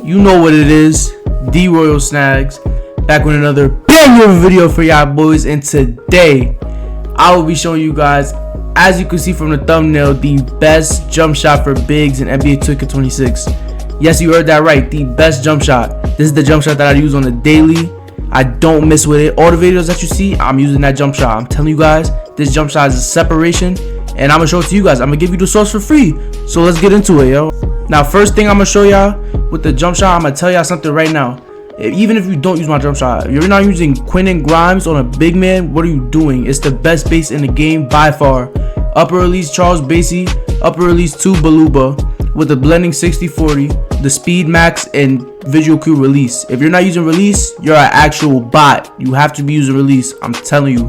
You know what it is. D Royal Snags back with another banger video for y'all boys, and today I will be showing you guys, as you can see from the thumbnail, the best jump shot for bigs in NBA 2K26. Yes, you heard that right, the best jump shot. This is the jump shot that I use on the daily. I don't miss with it. All the videos that you see, I'm using that jump shot. I'm telling you guys, this jump shot is a separation, and I'm gonna show it to you guys. I'm gonna give you the source for free. So let's get into it, yo. Now, first thing I'm gonna show y'all with the jump shot, I'm gonna tell y'all something right now. Even if you don't use my jump shot, if you're not using Quentin Grimes on a big man, what are you doing? It's the best base in the game by far. Upper release Charles Basie, upper release 2 Baluba with the blending 60/40, the speed max, and visual cue release. If you're not using release, you're an actual bot. You have to be using release, I'm telling you.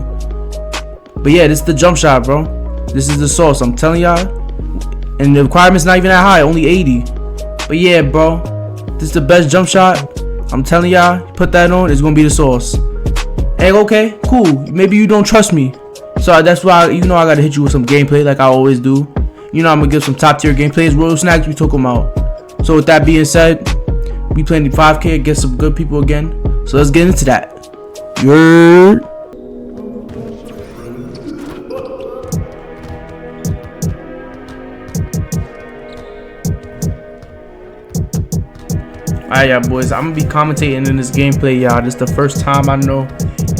But yeah, this is the jump shot, bro. This is the sauce, I'm telling y'all. And the requirement's not even that high, only 80. But yeah, bro, this is the best jump shot. I'm telling y'all, put that on, it's gonna be the sauce. Hey, okay, cool. Maybe you don't trust me, so that's why I gotta hit you with some gameplay like I always do. You know I'm gonna give some top tier gameplays. Royal Snags, we took them out. So with that being said, we playing the 5K against some good people again. So let's get into that. Yeah. Alright, y'all boys, I'm gonna be commentating in this gameplay, y'all. This is the first time I know.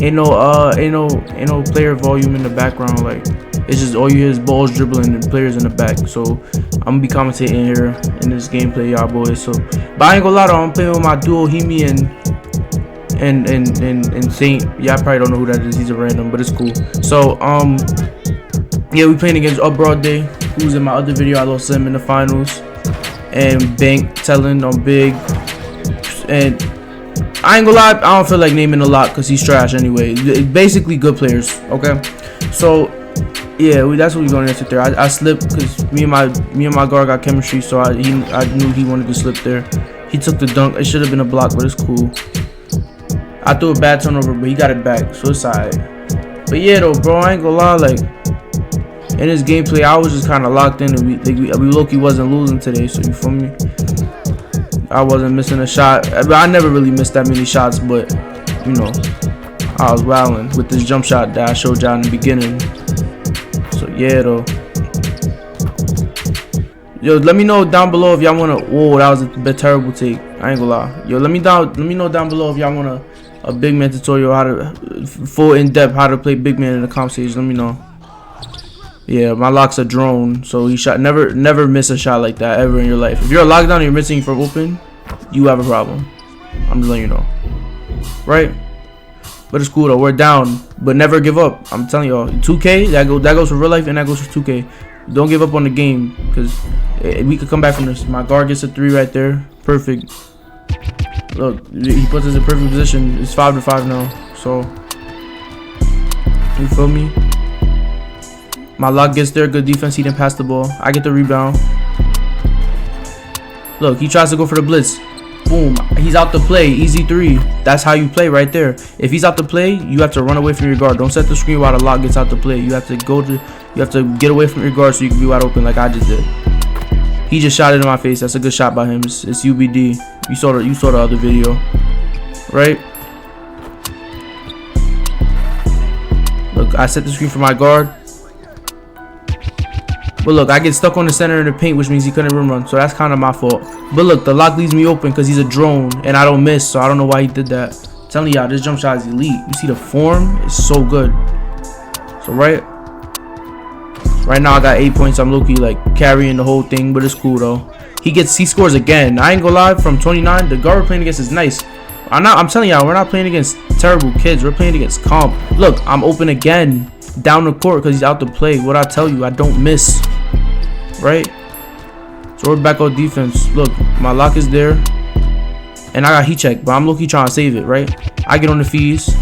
Ain't no player volume in the background. Like, it's just all you hear is balls dribbling and players in the back. So I'm gonna be commentating here in this gameplay, y'all boys. So, but I ain't gonna lie though, I'm playing with my duo Hemi and Saint. Yeah, I probably don't know who that is. He's a random, but it's cool. So yeah, we playing against Up Broad Day, who's in my other video. I lost him in the finals, and Bank telling on big. And I ain't gonna lie, I don't feel like naming a lot because he's trash anyway. Basically good players, okay? So yeah, that's what we're going to sit there. I slipped because me and my guard got chemistry, so I knew he wanted to slip there. He took the dunk. It should have been a block, but it's cool. I threw a bad turnover, but he got it back, so it's alright. But yeah though, bro, I ain't gonna lie, like in this gameplay I was just kind of locked in, and we low-key wasn't losing today, so you feel me? I wasn't missing a shot. I never really missed that many shots, but you know, I was wilding with this jump shot that I showed y'all in the beginning. So yeah though. Yo, let me know down below if y'all wanna. Whoa, that was a bit terrible take. I ain't gonna lie. Yo, let me know down below if y'all want a big man tutorial, how to full in depth how to play big man in the comp stage. Let me know. Yeah, my lock's a drone, so he shot. Never miss a shot like that ever in your life. If you're a lockdown and you're missing from open, you have a problem. I'm just letting you know, right? But it's cool though. We're down, but never give up. I'm telling y'all, 2K that goes for real life, and that goes for 2K. Don't give up on the game, because we could come back from this. My guard gets a 3 right there, perfect. Look, he puts us in perfect position. It's 5-5 now, so you feel me? My lock gets there, good defense, he didn't pass the ball. I get the rebound. Look, he tries to go for the blitz. Boom, he's out to play, easy 3. That's how you play right there. If he's out to play, you have to run away from your guard. Don't set the screen while the lock gets out to play. You have to get away from your guard so you can be wide open like I just did. He just shot it in my face. That's a good shot by him. It's UBD. You saw the other video, right? Look, I set the screen for my guard. But look, I get stuck on the center in the paint, which means he couldn't run, so that's kind of my fault. But look, the lock leaves me open because he's a drone, and I don't miss, so I don't know why he did that. I'm telling y'all, this jump shot is elite. You see the form? It's so good. So right now I got 8 points. I'm low-key like carrying the whole thing, but it's cool though. He scores again. I ain't gonna lie, from 29, the guard we're playing against is nice. I'm telling y'all, we're not playing against terrible kids. We're playing against comp. Look, I'm open again down the court because he's out to play. What I tell you, I don't miss. Right? So we're back on defense. Look, my lock is there, and I got heat check, but I'm low-key trying to save it, right? I get on the fees.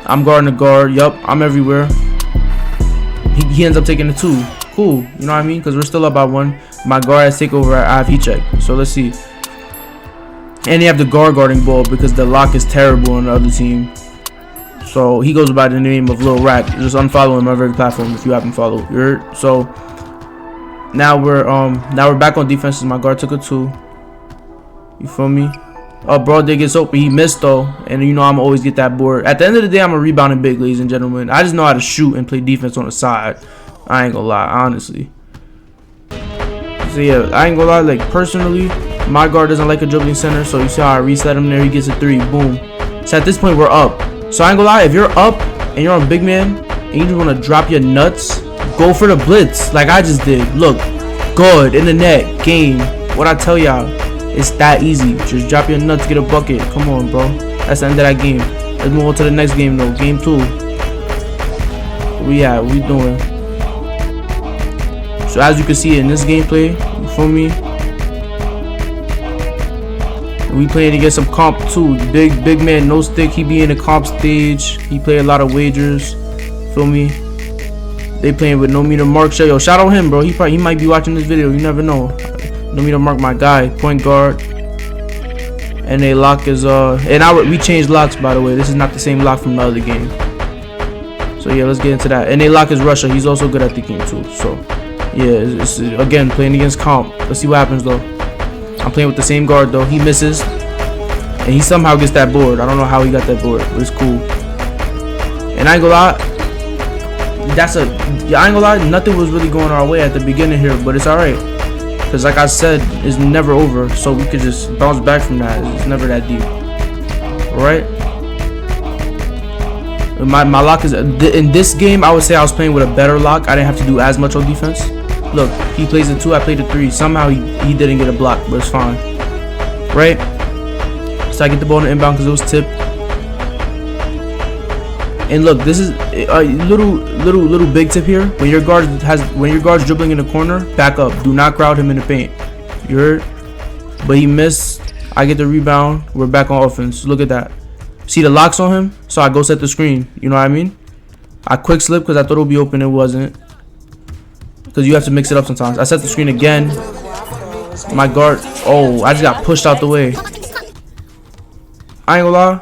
I'm guarding the guard. Yup, I'm everywhere. He ends up taking the 2. Cool, you know what I mean? Because we're still up by 1. My guard has takeover. I have heat check. So let's see. And they have the guarding ball because the lock is terrible on the other team. So he goes by the name of Lil Rack. Just unfollow him on every platform if you haven't followed. You heard? So now we're back on defense. My guard took a 2. You feel me? Oh, bro, did gets open. He missed though, and you know I'm always get that board. At the end of the day, I'm a rebounding big, ladies and gentlemen. I just know how to shoot and play defense on the side. I ain't gonna lie, honestly. So yeah, I ain't gonna lie. Like personally, my guard doesn't like a dribbling center, so you see how I reset him there. He gets a 3. Boom. So at this point, we're up. So I ain't gonna lie. If you're up and you're on big man and you just wanna drop your nuts, go for the blitz like I just did. Look, good in the net. Game. What I tell y'all. It's that easy. Just drop your nuts, get a bucket. Come on, bro. That's the end of that game. Let's move on to the next game, though. Game 2. Where we at? What we doing? So as you can see in this gameplay, you feel me? We playing against some comp too. Big man, no stick. He be in the comp stage. He play a lot of wagers. Feel me? They playing with no meter mark. Yo, shout out him, bro. He might be watching this video. You never know. No meter mark, my guy, point guard. And they lock is we changed locks, by the way. This is not the same lock from the other game. So yeah, let's get into that. And they lock is Russia. He's also good at the game too. So yeah, it's again playing against comp. Let's see what happens though. I'm playing with the same guard though. He misses, and he somehow gets that board. I don't know how he got that board, but it's cool. And I ain't gonna lie, I ain't gonna lie, nothing was really going our way at the beginning here, but it's alright. Because like I said, it's never over, so we could just bounce back from that. It's never that deep. Alright? My lock is in this game. I would say I was playing with a better lock. I didn't have to do as much on defense. Look, he plays a 2, I played a 3. Somehow he didn't get a block, but it's fine. Right? So I get the ball in the inbound because it was tipped. And look, this is a little big tip here. When your guard's dribbling in the corner, back up. Do not crowd him in the paint. You heard? But he missed. I get the rebound. We're back on offense. Look at that. See the locks on him? So I go set the screen. You know what I mean? I quick slip because I thought it would be open. It wasn't. Because you have to mix it up sometimes. I set the screen again. My guard. Oh, I just got pushed out the way. I ain't gonna lie.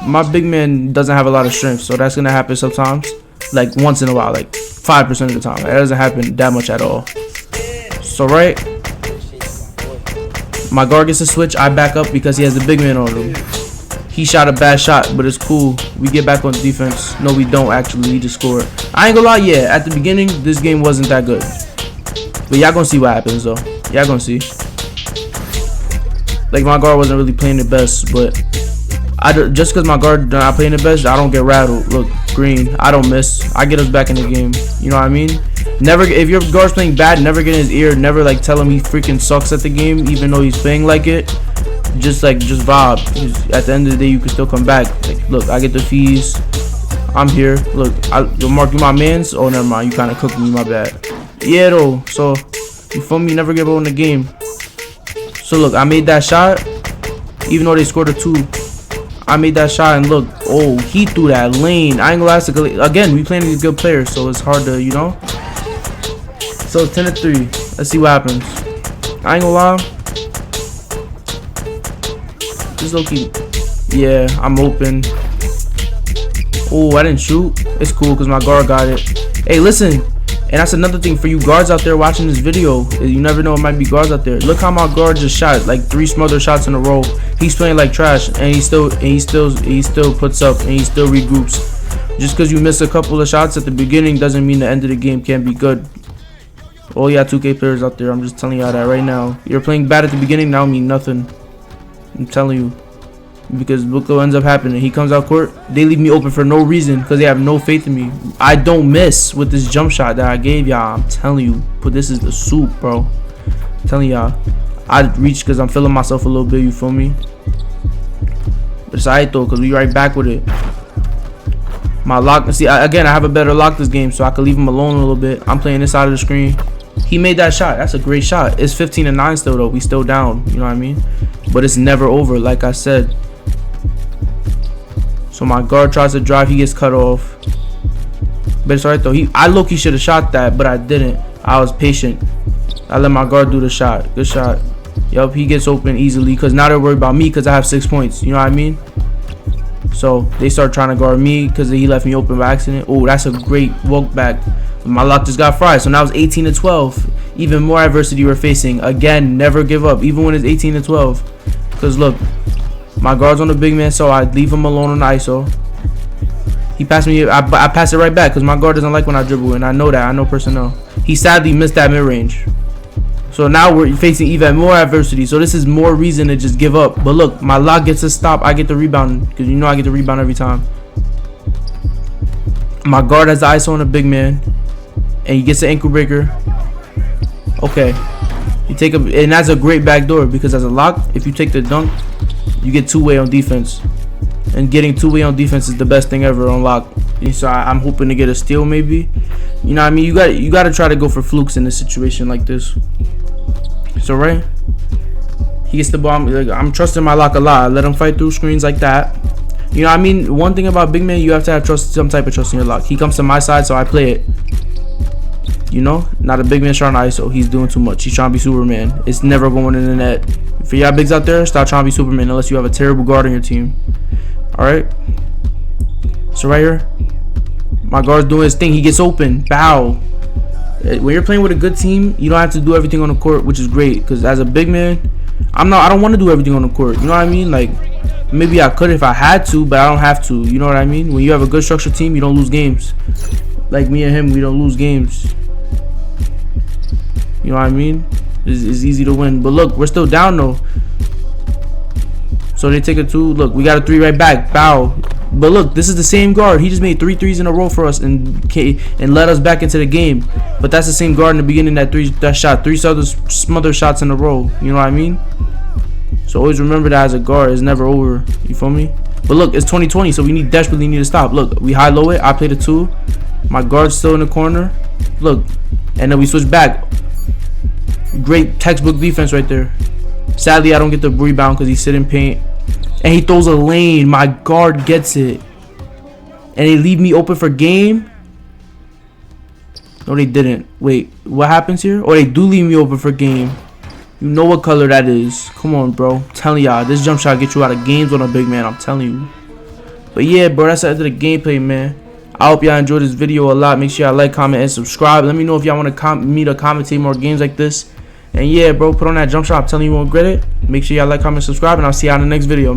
My big man doesn't have a lot of strength, so that's gonna happen sometimes, like once in a while, like 5% of the time. It doesn't happen that much at all. So right, my guard gets a switch. I back up because he has the big man on him. He shot a bad shot, but it's cool. We get back on defense. No, we don't actually. We just scored. I ain't gonna lie. Yeah, at the beginning, this game wasn't that good, but y'all gonna see what happens though. Y'all gonna see. Like my guard wasn't really playing the best, but. Just because my guard not playing the best, I don't get rattled. Look, green. I don't miss. I get us back in the game. You know what I mean? Never. If your guard's playing bad, never get in his ear. Never like tell him he freaking sucks at the game, even though he's playing like it. Just vibe. At the end of the day, you can still come back. Like, look, I get the fees. I'm here. Look, you'll mark you my mans. Oh, never mind. You kind of cooked me. My bad. Yeah, though. So you feel me? Never give up in the game. So look, I made that shot, even though they scored a 2. I made that shot and look, oh, he threw that lane. I ain't gonna lie, again, we playing these good players, so it's hard to, you know. So 10-3. Let's see what happens. I ain't gonna lie. Just low key. Yeah, I'm open. Oh, I didn't shoot. It's cool because my guard got it. Hey, listen. And that's another thing for you guards out there watching this video. You never know, it might be guards out there. Look how my guard just shot like 3 smothered shots in a row. He's playing like trash, and he still puts up and he still regroups. Just because you miss a couple of shots at the beginning doesn't mean the end of the game can't be good. Oh yeah, 2K players out there, I'm just telling y'all that right now. You're playing bad at the beginning, now mean nothing. I'm telling you. Because look what ends up happening. He comes out court, they leave me open for no reason because they have no faith in me. I don't miss with this jump shot that I gave y'all. I'm telling you, but this is the soup, bro. I'm telling y'all, I reached because I'm feeling myself a little bit. You feel me? But it's alright though, because we right back with it. My lock. See, again, I have a better lock this game, so I can leave him alone a little bit. I'm playing this side of the screen. He made that shot. That's a great shot. It's 15-9 still though. We still down. You know what I mean? But it's never over, like I said. So my guard tries to drive, he gets cut off. But it's alright though. I low-key should have shot that, but I didn't. I was patient. I let my guard do the shot. Good shot. Yup, he gets open easily because now they're worried about me because I have 6 points. You know what I mean? So they start trying to guard me because he left me open by accident. Oh, that's a great walk back. My lock just got fried. So now it's 18-12. Even more adversity we're facing. Again, never give up. Even when it's 18-12. Because look, my guard's on the big man, so I leave him alone on the ISO. He passed me, I pass it right back because my guard doesn't like when I dribble, and I know that. I know personnel. He sadly missed that mid-range. So now we're facing even more adversity. So this is more reason to just give up. But look, my lock gets a stop. I get the rebound because you know I get the rebound every time. My guard has the ISO on the big man, and he gets the ankle breaker. Okay, you take a, and that's a great backdoor because as a lock, if you take the dunk, you get two-way on defense, and getting two-way on defense is the best thing ever on lock. So I'm hoping to get a steal maybe. You know what I mean? You got to try to go for flukes in a situation like this. So right, he gets the ball. I'm trusting my lock a lot. I let him fight through screens like that. You know what I mean? One thing about big man, you have to have trust, some type of trust in your lock. He comes to my side, so I play it. You know, not a big man trying to ISO. He's doing too much. He's trying to be Superman. It's never going in the net. For y'all bigs out there, stop trying to be Superman unless you have a terrible guard on your team. All right. So right here, my guard's doing his thing. He gets open. Bow. When you're playing with a good team, you don't have to do everything on the court, which is great. Because as a big man, I don't want to do everything on the court. You know what I mean? Like, maybe I could if I had to, but I don't have to. You know what I mean? When you have a good structured team, you don't lose games. Like me and him, we don't lose games. You know what I mean? It's easy to win. But look, we're still down though. So they take a two. Look, we got a three right back. Bow. But look, this is the same guard. He just made 3 threes in a row for us and led us back into the game. But that's the same guard in the beginning that shot 3 smother shots in a row. You know what I mean? So always remember that as a guard, it's never over. You feel me? But look, it's 2020, so we desperately need to stop. Look, we high low it. I play the 2. My guard's still in the corner. Look, and then we switch back. Great textbook defense right there. Sadly, I don't get the rebound because he's sitting paint. And he throws a lane. My guard gets it. And they leave me open for game. No, they didn't. Wait, what happens here? Oh, they do leave me open for game. You know what color that is. Come on, bro. I'm telling y'all, this jump shot get you out of games on a big man. I'm telling you. But yeah, bro, that's the end of the gameplay, man. I hope y'all enjoyed this video a lot. Make sure y'all like, comment, and subscribe. Let me know if y'all want to me to commentate more games like this. And yeah, bro, put on that jump shot. I'm telling you, you won't regret it. Make sure y'all like, comment, subscribe, and I'll see y'all in the next video, man.